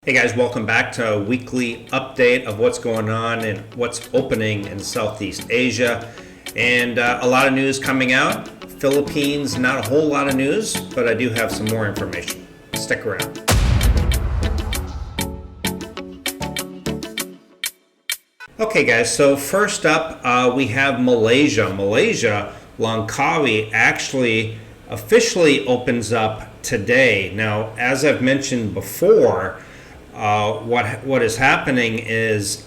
Hey guys, welcome back to a weekly update of what's going on and what's opening in Southeast Asia. And a lot of news coming out. Philippines, not a whole lot of news, but I do have some more information. Stick around. Okay guys, so first up we have Malaysia. Malaysia, Langkawi actually officially opens up today. Now, as I've mentioned before, what is happening is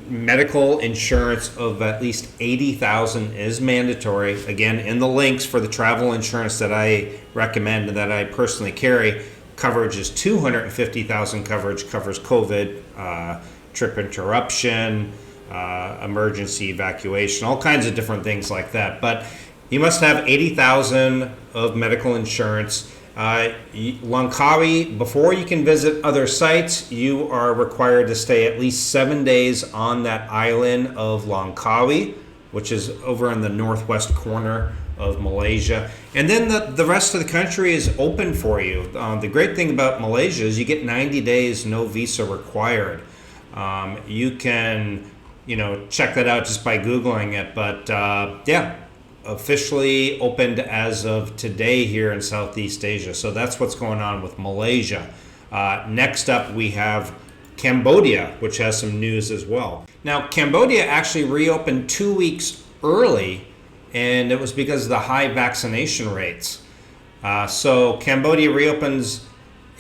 medical insurance of at least 80,000 is mandatory. Again, in the links for the travel insurance that I recommend and that I personally carry, coverage is 250,000 coverage, covers COVID, trip interruption, emergency evacuation, all kinds of different things like that. But you must have 80,000 of medical insurance. Langkawi, before you can visit other sites, you are required to stay at least 7 days on that island of Langkawi, which is over in the northwest corner of Malaysia. And then the rest of the country is open for you. The great thing about Malaysia is you get 90 days, no visa required. You can, check that out just by Googling it. But yeah. Officially opened as of today here in Southeast Asia. So that's what's going on with Malaysia. Next up, we have Cambodia, which has some news as well. Now, Cambodia actually reopened 2 weeks early, and it was because of the high vaccination rates. So Cambodia reopened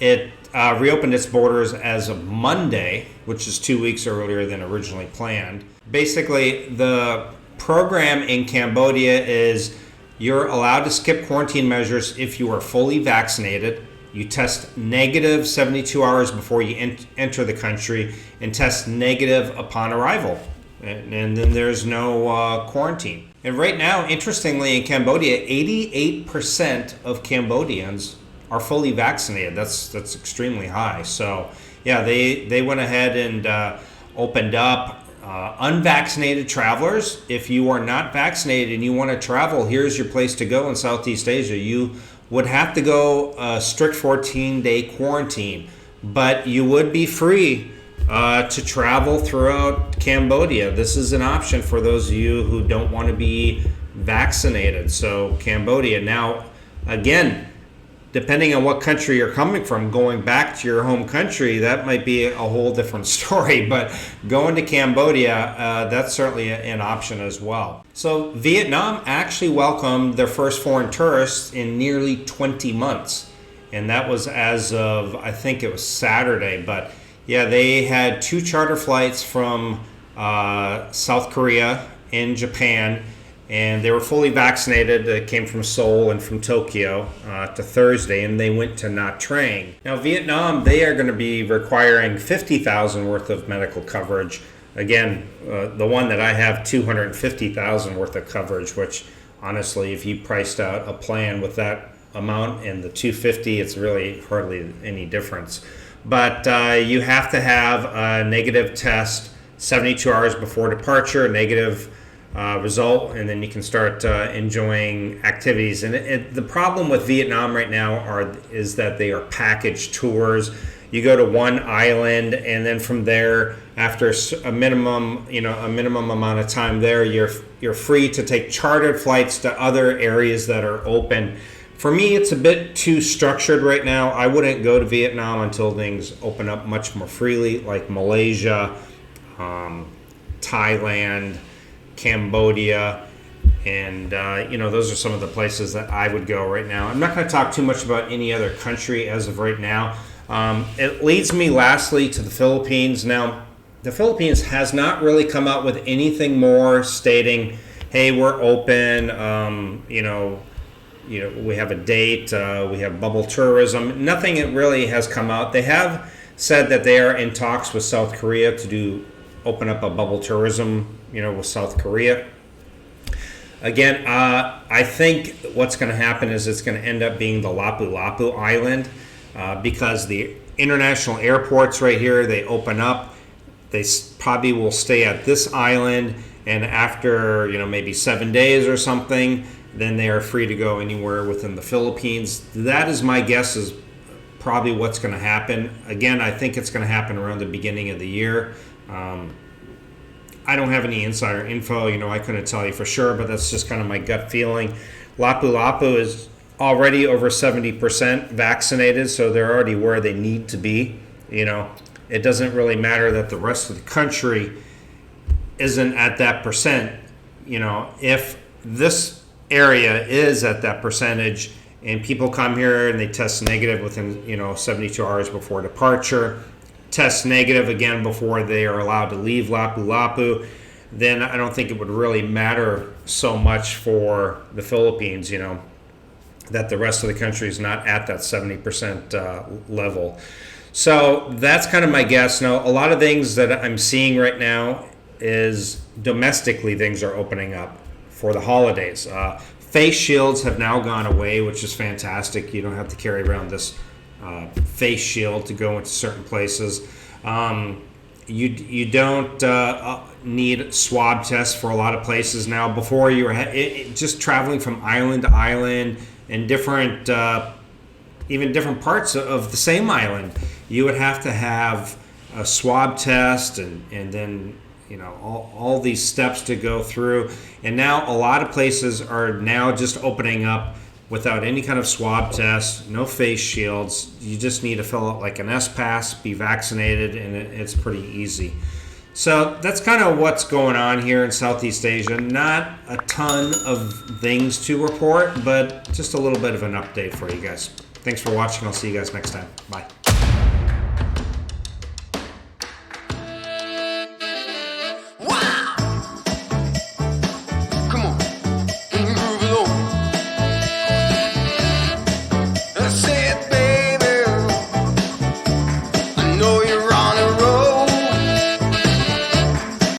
its borders as of Monday, which is 2 weeks earlier than originally planned. Basically, the program in Cambodia is you're allowed to skip quarantine measures if you are fully vaccinated. You test negative 72 hours before you enter the country and test negative upon arrival. And then there's no quarantine. And right now, interestingly, in Cambodia, 88% of Cambodians are fully vaccinated. That's extremely high. So yeah, they went ahead and opened up unvaccinated travelers. If you are not vaccinated and you want to travel, here's your place to go in Southeast Asia. You would have to go a strict 14-day quarantine, but you would be free to travel throughout Cambodia. This is an option for those of you who don't want to be vaccinated. So Cambodia. Now, again, depending on what country you're coming from, going back to your home country, that might be a whole different story. But going to Cambodia, that's certainly an option as well. So Vietnam actually welcomed their first foreign tourists in nearly 20 months. And that was as of, I think it was Saturday. But yeah, they had 2 charter flights from South Korea and Japan. And they were fully vaccinated. They came from Seoul and from Tokyo to Thursday, and they went to Nha Trang. Now, Vietnam, they are going to be requiring 50,000 worth of medical coverage. Again, the one that I have, 250,000 worth of coverage, which honestly, if you priced out a plan with that amount and the 250, it's really hardly any difference. But you have to have a negative test 72 hours before departure, negative result, and then you can start enjoying activities. And the problem with Vietnam right now is that they are package tours. You go to one island, and then from there, after a minimum amount of time there, you're free to take chartered flights to other areas that are open. For me, it's a bit too structured right now. I wouldn't go to Vietnam until things open up much more freely, like Malaysia, Thailand, Cambodia, and those are some of the places that I would go right now. I'm not going to talk too much about any other country as of right now. It leads me lastly to the Philippines. Now, the Philippines has not really come out with anything more stating, hey, we're open, we have a date, we have bubble tourism. Nothing really has come out. They have said that they are in talks with South Korea to open up a bubble tourism with South Korea. Again, I think what's going to happen is it's going to end up being the Lapu-Lapu Island because the international airports right here, they open up. They probably will stay at this island, and after maybe 7 days or something, then they are free to go anywhere within the Philippines. That is my guess, is probably what's going to happen. Again, I think it's going to happen around the beginning of the year. I don't have any insider info, I couldn't tell you for sure, but that's just kind of my gut feeling. Lapu-Lapu is already over 70% vaccinated, so they're already where they need to be. It doesn't really matter that the rest of the country isn't at that percent. If this area is at that percentage and people come here and they test negative within 72 hours before departure, test negative again before they are allowed to leave Lapu-Lapu, then I don't think it would really matter so much for the Philippines, that the rest of the country is not at that 70% level. So that's kind of my guess. Now, a lot of things that I'm seeing right now is domestically things are opening up for the holidays. Face shields have now gone away, which is fantastic. You don't have to carry around this face shield to go into certain places. You don't need swab tests for a lot of places now. Before you were just traveling from island to island and different, even different parts of the same island, you would have to have a swab test and then all these steps to go through. And now a lot of places are now just opening up without any kind of swab test, no face shields. You just need to fill out like an S-Pass, be vaccinated, and it's pretty easy. So that's kind of what's going on here in Southeast Asia. Not a ton of things to report, but just a little bit of an update for you guys. Thanks for watching. I'll see you guys next time. Bye.